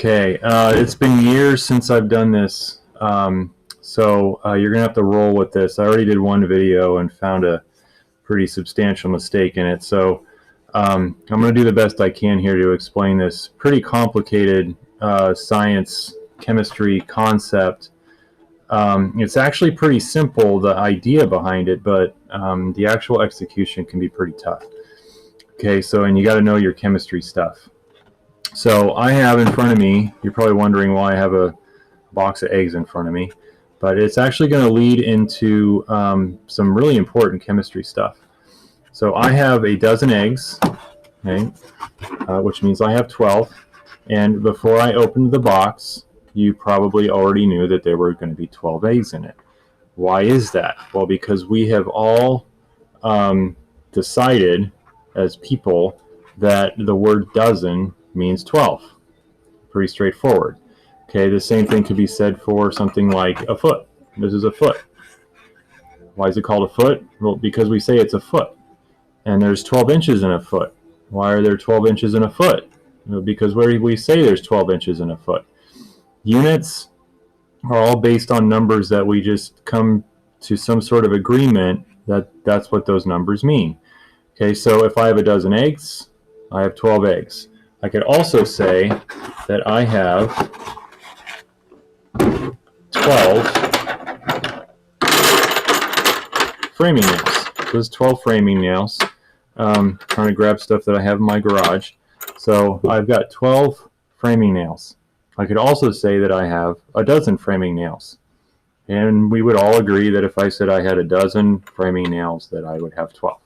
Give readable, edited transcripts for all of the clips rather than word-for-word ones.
Okay, it's been years since I've done this, so you're gonna have to roll with this. I already did one video and found a pretty substantial mistake in it, so I'm gonna do the best I can here to explain this pretty complicated science, chemistry concept. It's actually pretty simple, the idea behind it, but the actual execution can be pretty tough. Okay, so and you got to know your chemistry stuff. So I have in front of me, you're probably wondering why I have a box of eggs in front of me, but it's actually going to lead into some really important chemistry stuff. So I have a dozen eggs, okay, which means I have 12, and before I opened the box, you probably already knew that there were going to be 12 eggs in it. Why is that? Well, because we have all decided as people that the word dozen means 12. Pretty straightforward. Okay, the same thing could be said for something like a foot. This is a foot. Why is it called a foot? Well, because we say it's a foot. And there's 12 inches in a foot. Why are there 12 inches in a foot? Because we say there's 12 inches in a foot. Units are all based on numbers that we just come to some sort of agreement that that's what those numbers mean. Okay, so if I have a dozen eggs, I have 12 eggs. I could also say that I have 12 framing nails. Those 12 framing nails. Trying to grab stuff that I have in my garage. So I've got 12 framing nails. I could also say that I have a dozen framing nails. And we would all agree that if I said I had a dozen framing nails, that I would have 12.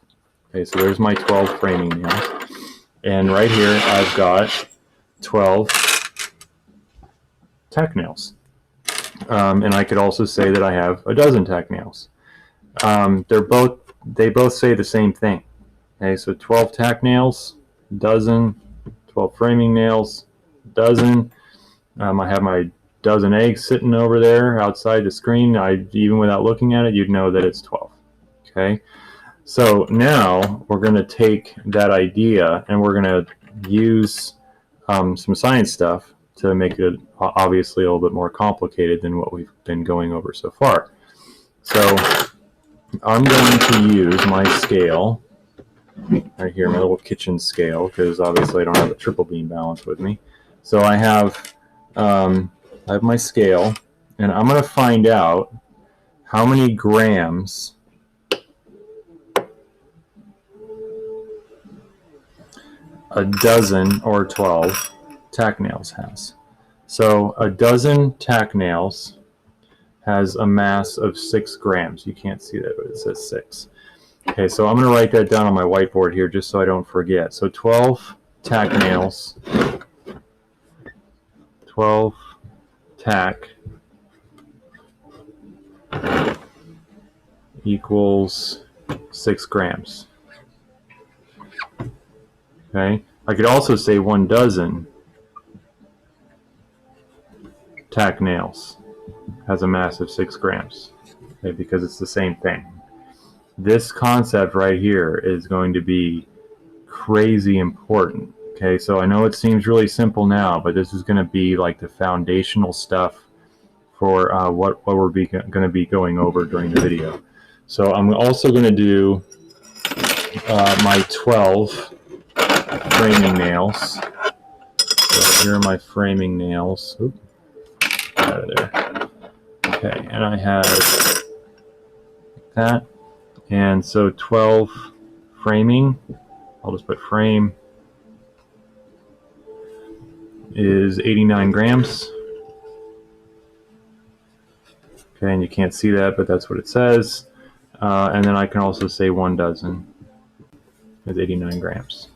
Okay, so there's my 12 framing nails. And right here, I've got 12 tack nails. And I could also say that I have a dozen tack nails. They both say the same thing. Okay, so 12 tack nails, dozen, 12 framing nails, dozen. I have my dozen eggs sitting over there outside the screen. Even without looking at it, you'd know that it's 12. Okay. So now we're going to take that idea and we're going to use some science stuff to make it obviously a little bit more complicated than what we've been going over so far. So I'm going to use my scale right here, my little kitchen scale, because obviously I don't have a triple beam balance with me. So I have my scale, and I'm going to find out how many grams a dozen or 12 tack nails has. So a dozen tack nails has a mass of 6 grams. You can't see that, but it says 6. Okay, so I'm going to write that down on my whiteboard here just so I don't forget. So 12 tack nails, 12 tack equals 6 grams. Okay, I could also say 1 dozen tack nails has a mass of 6 grams, okay, because it's the same thing. This concept right here is going to be crazy important. Okay, so I know it seems really simple now, but this is going to be like the foundational stuff for what we're going to be going over during the video. So I'm also going to do my 12 framing nails. So here are my framing nails. Oop, out of there. Okay, and I have that. And so 12 framing, I'll just put frame, is 89 grams. Okay, and you can't see that, but that's what it says. And then I can also say 1 dozen is 89 grams.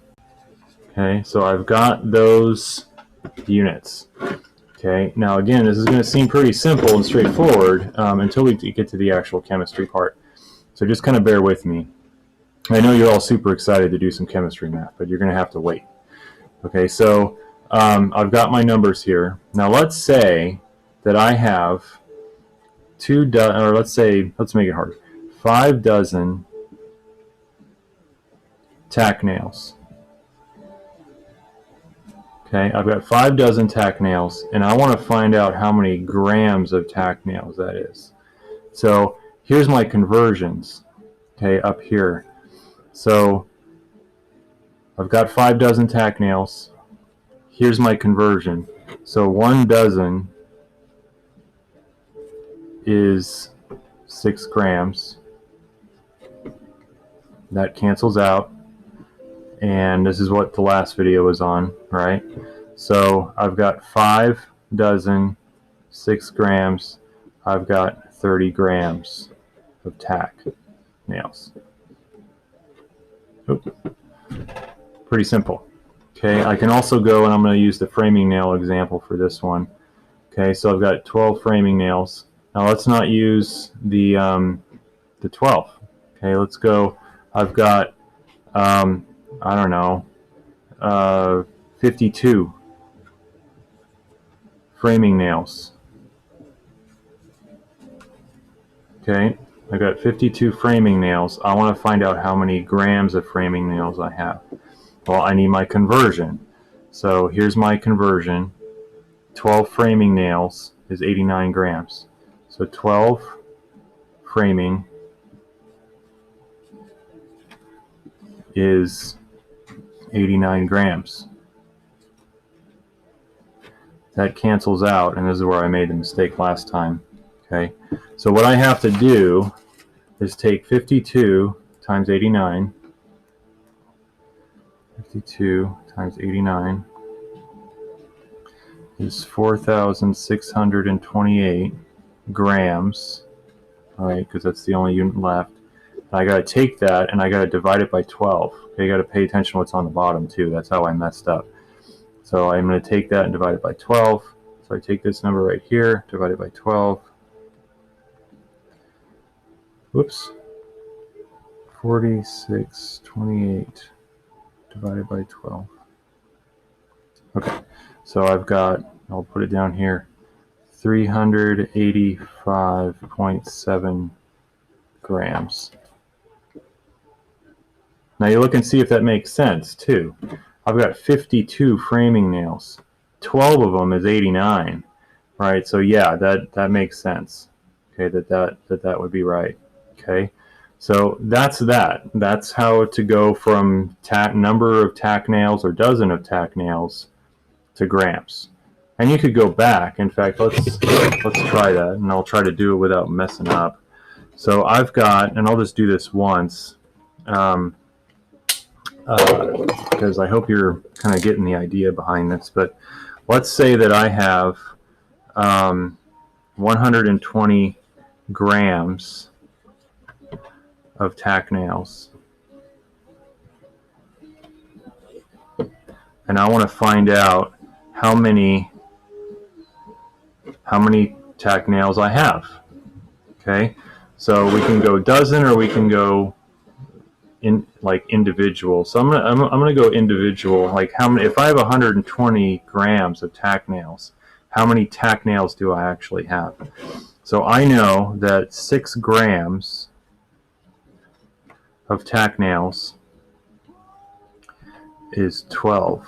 Okay, so I've got those units. Okay, now again, this is going to seem pretty simple and straightforward until we get to the actual chemistry part. So just kind of bear with me. I know you're all super excited to do some chemistry math, but you're going to have to wait. Okay, so I've got my numbers here. Now let's say that I have 2 dozen, or let's make it hard, 5 dozen tack nails. Okay, I've got 5 dozen tack nails, and I want to find out how many grams of tack nails that is. So here's my conversions, okay, up here. So I've got 5 dozen tack nails. Here's my conversion. So 1 dozen is 6 grams. That cancels out. And this is what the last video was on, right? So I've got 5 dozen, 6 grams. I've got 30 grams of tack nails. Oop. Pretty simple. Okay, I can also go, and I'm going to use the framing nail example for this one. Okay, so I've got 12 framing nails. Now let's not use the 12. Okay, let's go. I've got I don't know, 52 framing nails. Okay, I got 52 framing nails. I want to find out how many grams of framing nails I have. Well, I need my conversion. So here's my conversion. 12 framing nails is 89 grams. So 12 framing is 89 grams. That cancels out, and this is where I made the mistake last time. Okay, so what I have to do is take 52 times 89. 52 times 89 is 4,628 grams. All right, because that's the only unit left. I got to take that and I got to divide it by 12. Okay, you got to pay attention to what's on the bottom too. That's how I messed up. So I'm going to take that and divide it by 12. So I take this number right here, divide it by 12. Whoops. 4628 divided by 12. Okay, so I've got, I'll put it down here, 385.7 grams. Now you look and see if that makes sense too. I've got 52 framing nails. 12 of them is 89, right? So yeah, that makes sense. Okay, that would be right. Okay, so that's that. That's how to go from number of tack nails or dozen of tack nails to grams. And you could go back. In fact, let's try that, and I'll try to do it without messing up. So I've got, and I'll just do this once. Because I hope you're kind of getting the idea behind this, but let's say that I have 120 grams of tack nails, and I want to find out how many tack nails I have. Okay, so we can go dozen or we can go like individual. So I'm gonna go individual. Like how many? If I have 120 grams of tack nails, how many tack nails do I actually have? So I know that 6 grams of tack nails is 12.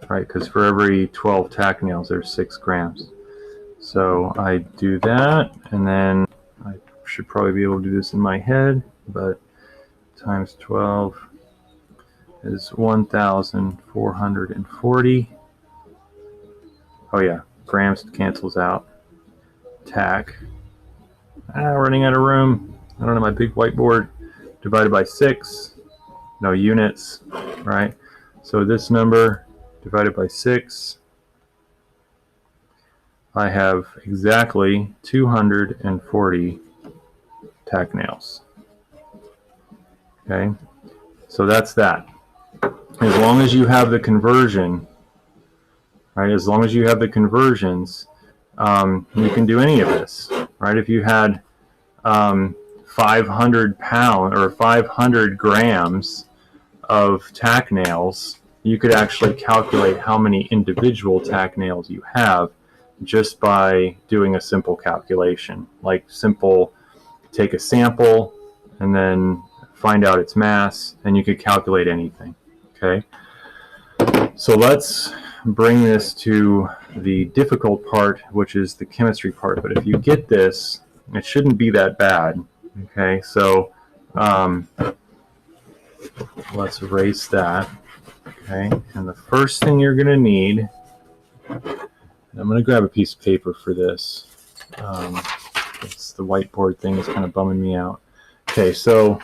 Right? Because for every 12 tack nails, there's 6 grams. So I do that, and then I should probably be able to do this in my head, but times 12 is 1,440. Oh yeah, grams cancels out. Tack. Running out of room. I don't know my big whiteboard. Divided by 6. No units, right? So this number divided by 6. I have exactly 240 tack nails. Okay, so that's that. As long as you have the conversion, right? As long as you have the conversions, you can do any of this, right? If you had 500 pounds or 500 grams of tack nails, you could actually calculate how many individual tack nails you have just by doing a simple calculation, like simple. Take a sample and then find out its mass, and you could calculate anything. Okay, so let's bring this to the difficult part, which is the chemistry part. But if you get this, it shouldn't be that bad. Okay, so let's erase that. Okay, and the first thing you're going to need, I'm going to grab a piece of paper for this. It's the whiteboard thing is kind of bumming me out. Okay, so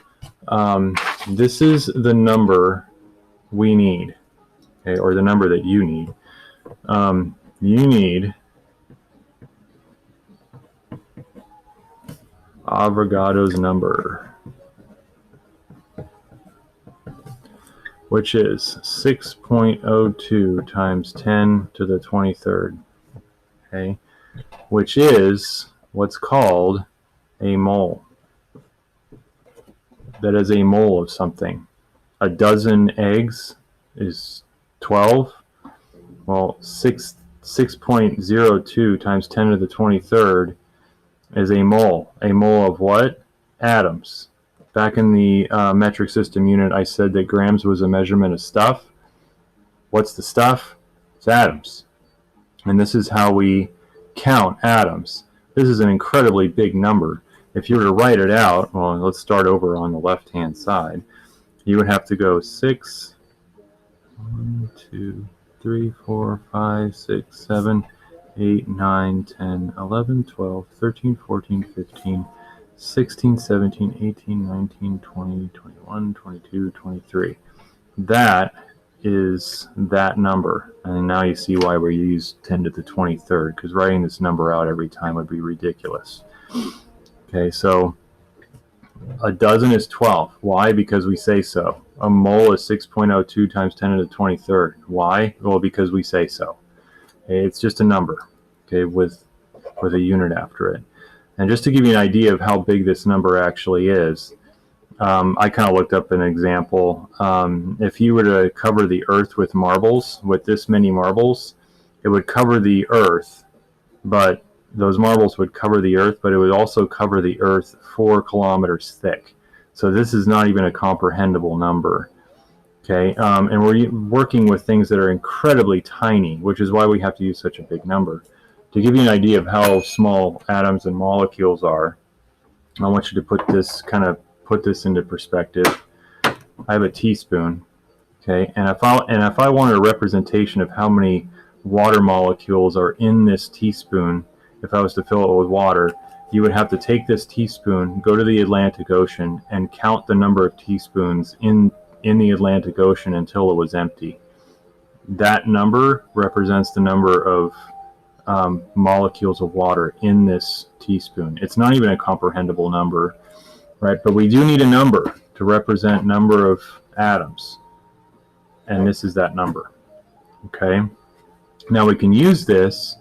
this is the number we need, okay, or the number that you need. You need Avogadro's number, which is 6.02 times 10 to the 23rd, okay, which is what's called a mole. That is a mole of something. A dozen eggs is 12. Well, 6.02 times 10 to the 23rd is a mole. A mole of what? Atoms. Back in the metric system unit, I said that grams was a measurement of stuff. What's the stuff? It's atoms. And this is how we count atoms. This is an incredibly big number. If you were to write it out, well, let's start over on the left-hand side. You would have to go 6, 1, 2, 3, 4, 5, 6, 7, 8, 9, 10, 11, 12, 13, 14, 15, 16, 17, 18, 19, 20, 21, 22, 23. That is that number. And now you see why we use 10 to the 23rd, because writing this number out every time would be ridiculous. Okay, so a dozen is 12. Why? Because we say so. A mole is 6.02 times 10 to the 23rd. Why? Well, because we say so. Okay, it's just a number, okay, with a unit after it. And just to give you an idea of how big this number actually is, I kind of looked up an example. If you were to cover the Earth with marbles, with this many marbles, it would cover the Earth, but those marbles would cover the Earth, but it would also cover the Earth 4 kilometers thick. So this is not even a comprehensible number. Okay, and we're working with things that are incredibly tiny, which is why we have to use such a big number. To give you an idea of how small atoms and molecules are, I want you to put this into perspective. I have a teaspoon, okay, and if I wanted a representation of how many water molecules are in this teaspoon, if I was to fill it with water, you would have to take this teaspoon, go to the Atlantic Ocean, and count the number of teaspoons in the Atlantic Ocean until it was empty. That number represents the number of molecules of water in this teaspoon. It's not even a comprehensible number, right? But we do need a number to represent number of atoms, and this is that number. Okay. Now we can use this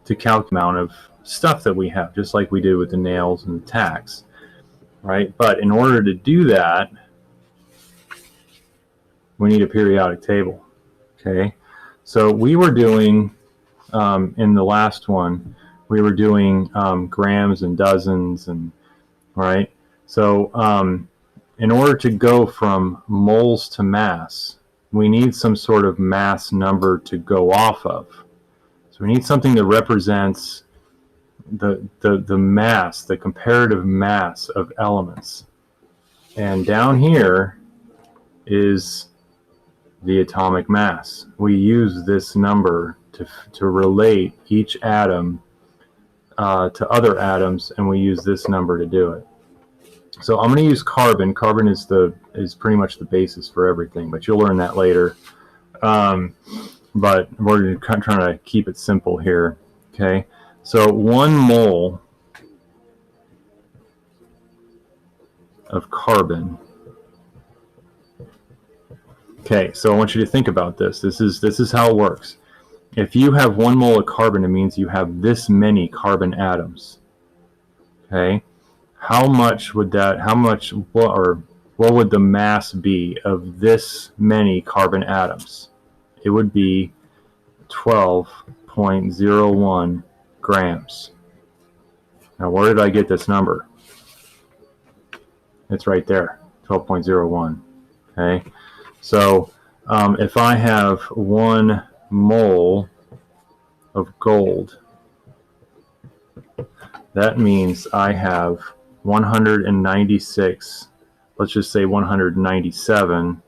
to calculate the amount of stuff that we have, just like we did with the nails and the tacks, right? But in order to do that, we need a periodic table. Okay. So we were doing in the last one, we were doing grams and dozens, and right. So in order to go from moles to mass, we need some sort of mass number to go off of. So we need something that represents the mass, the comparative mass of elements. And down here is the atomic mass. We use this number to relate each atom to other atoms, and we use this number to do it. So I'm going to use carbon. Carbon is pretty much the basis for everything, but you'll learn that later. But we're trying to keep it simple here. Okay, so 1 mole of carbon. Okay, so I want you to think about this. This is how it works. If you have 1 mole of carbon, it means you have this many carbon atoms. Okay, how much would that? What would the mass be of this many carbon atoms? It would be 12.01 grams. Now, where did I get this number? It's right there, 12.01. Okay, so If I have 1 mole of gold, that means I have 196, let's just say 197,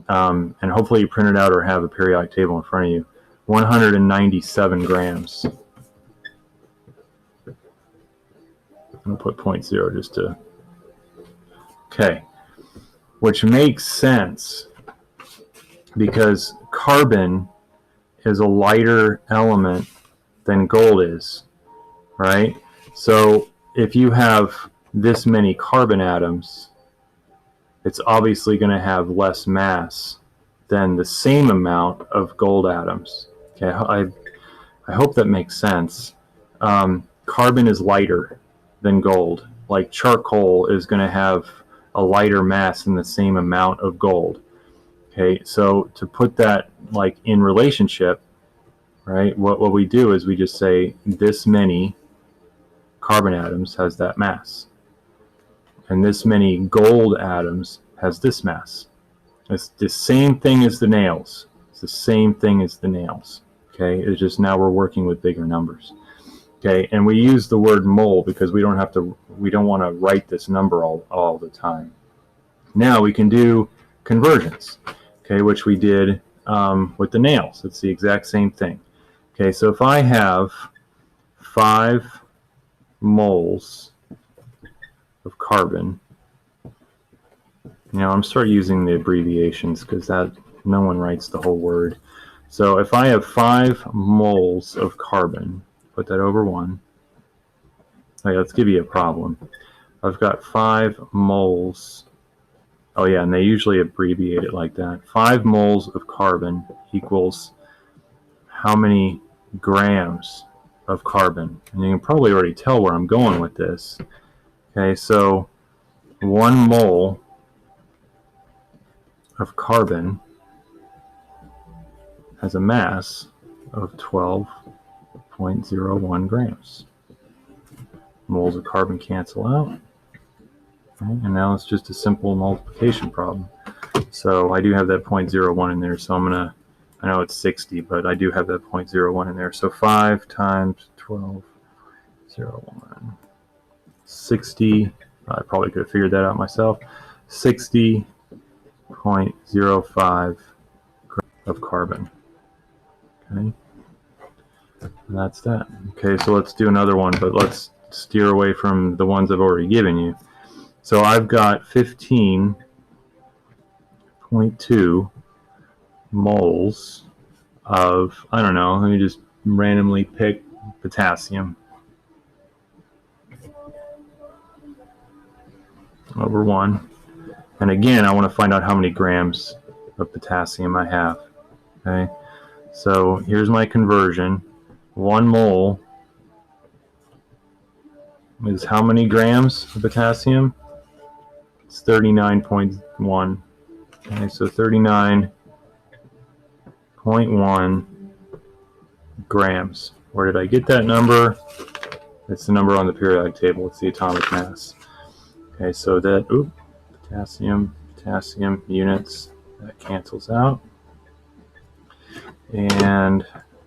and hopefully you print it out or have a periodic table in front of you, 197 grams. I'm going to put 0.0 just to, okay, which makes sense because carbon is a lighter element than gold is, right? So if you have this many carbon atoms, it's obviously going to have less mass than the same amount of gold atoms. Okay, I hope that makes sense. Carbon is lighter than gold. Like charcoal is going to have a lighter mass than the same amount of gold. Okay, so to put that like in relationship, right, what we do is we just say this many carbon atoms has that mass, and this many gold atoms has this mass. It's the same thing as the nails. It's the same thing as the nails. Okay, it's just now we're working with bigger numbers. Okay, and we use the word mole because we don't want to write this number all the time. Now we can do conversions, okay, which we did with the nails. It's the exact same thing. Okay, so if I have 5 moles of carbon, now I'm start using the abbreviations because that no one writes the whole word. So if I have 5 moles of carbon, put that over 1. Okay, let's give you a problem. I've got 5 moles. Oh yeah, and they usually abbreviate it like that. 5 moles of carbon equals how many grams of carbon? And you can probably already tell where I'm going with this. Okay, so 1 mole of carbon has a mass of 12.01 grams. Moles of carbon cancel out. Okay, and now it's just a simple multiplication problem. So I do have that 0.01 in there, so I'm going to, I know it's 60, but I do have that 0.01 in there. So 5 times 12.01. 60, I probably could have figured that out myself. 60.05 of carbon. Okay, and that's that. Okay, so let's do another one, but let's steer away from the ones I've already given you. So I've got 15.2 moles of, I don't know, let me just randomly pick potassium over 1. And again, I want to find out how many grams of potassium I have. Okay, so here's my conversion. 1 mole is how many grams of potassium? It's 39.1. Okay, so 39.1 grams. Where did I get that number? It's the number on the periodic table. It's the atomic mass. Okay, so that, potassium units, that cancels out. And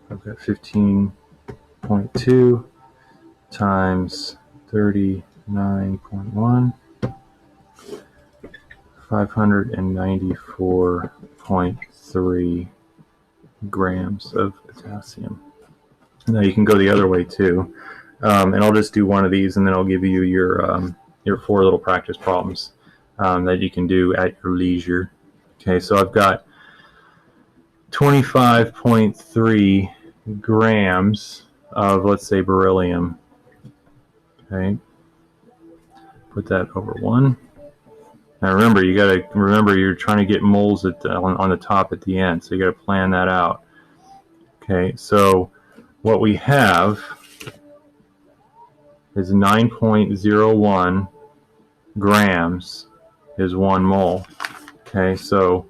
I've got 15.2 times 39.1, 594.3 grams of potassium. Now you can go the other way too, and I'll just do one of these, and then I'll give you your 4 little practice problems that you can do at your leisure. Okay, so I've got 25.3 grams of, let's say, beryllium. Okay, put that over 1. Now remember, you got to remember you're trying to get moles at on the top at the end, so you got to plan that out. Okay, so what we have is 9.01 grams is 1 mole. Okay, so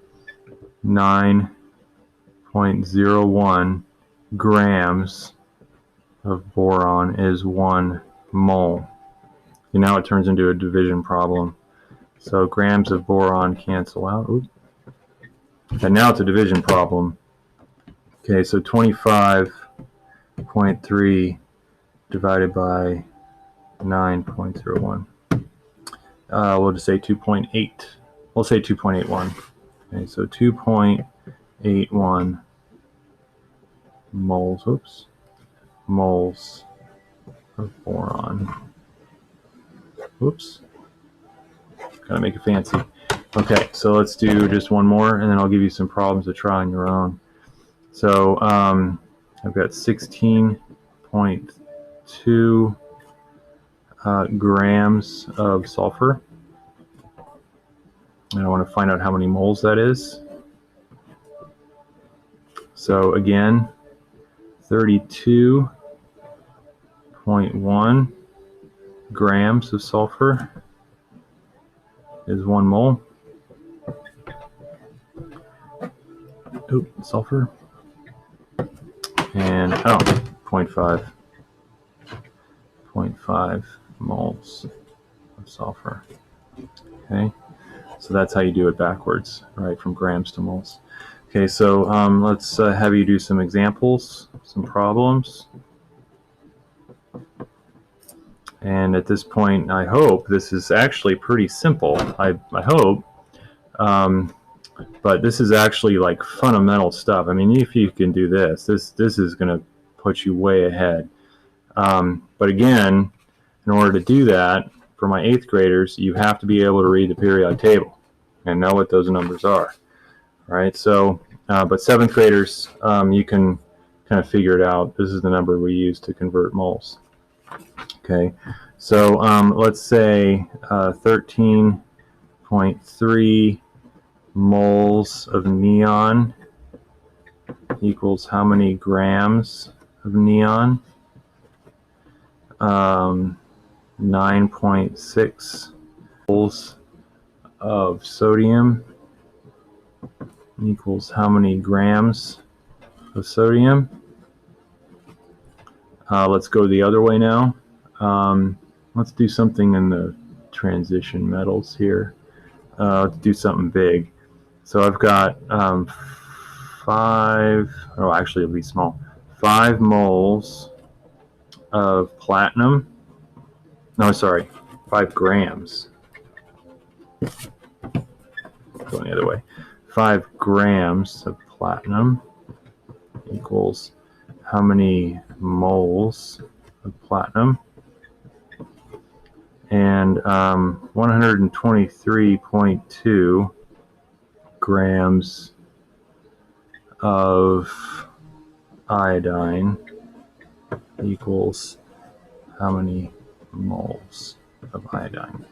9.01 grams of boron is 1 mole. And now it turns into a division problem. So grams of boron cancel out. Oops. And now it's a division problem. Okay, so 25.3 divided by 9.01. We'll just say 2.8. We'll say 2.81. Okay, so 2.81 moles. Oops, moles of boron. Oops, gotta make it fancy. Okay, so let's do just one more, and then I'll give you some problems to try on your own. So I've got 16.2 grams of sulfur, and I want to find out how many moles that is. So again, 32.1 grams of sulfur is 1 mole. Oop, sulfur. And 0.5 moles of sulfur. Okay, so that's how you do it backwards, right, from grams to moles. Okay, so let's have you do some examples, some problems. And at this point, I hope this is actually pretty simple. I hope. But this is actually like fundamental stuff. I mean, if you can do this is going to put you way ahead. But again, in order to do that, for my 8th graders, you have to be able to read the periodic table and know what those numbers are, right? So, but 7th graders, you can kind of figure it out. This is the number we use to convert moles. Okay, so let's say 13.3 moles of neon equals how many grams of neon? 9.6 moles of sodium equals how many grams of sodium? Let's go the other way now. Let's do something in the transition metals here. Let's do something big. So I've got 5 moles of platinum. No, sorry, 5 grams. Going the other way. 5 grams of platinum equals how many moles of platinum? And 123.2 grams of iodine equals how many moles of iodine?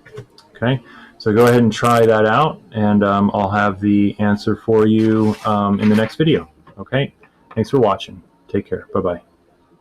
Okay, so go ahead and try that out, and I'll have the answer for you in the next video. Okay, thanks for watching. Take care. Bye-bye.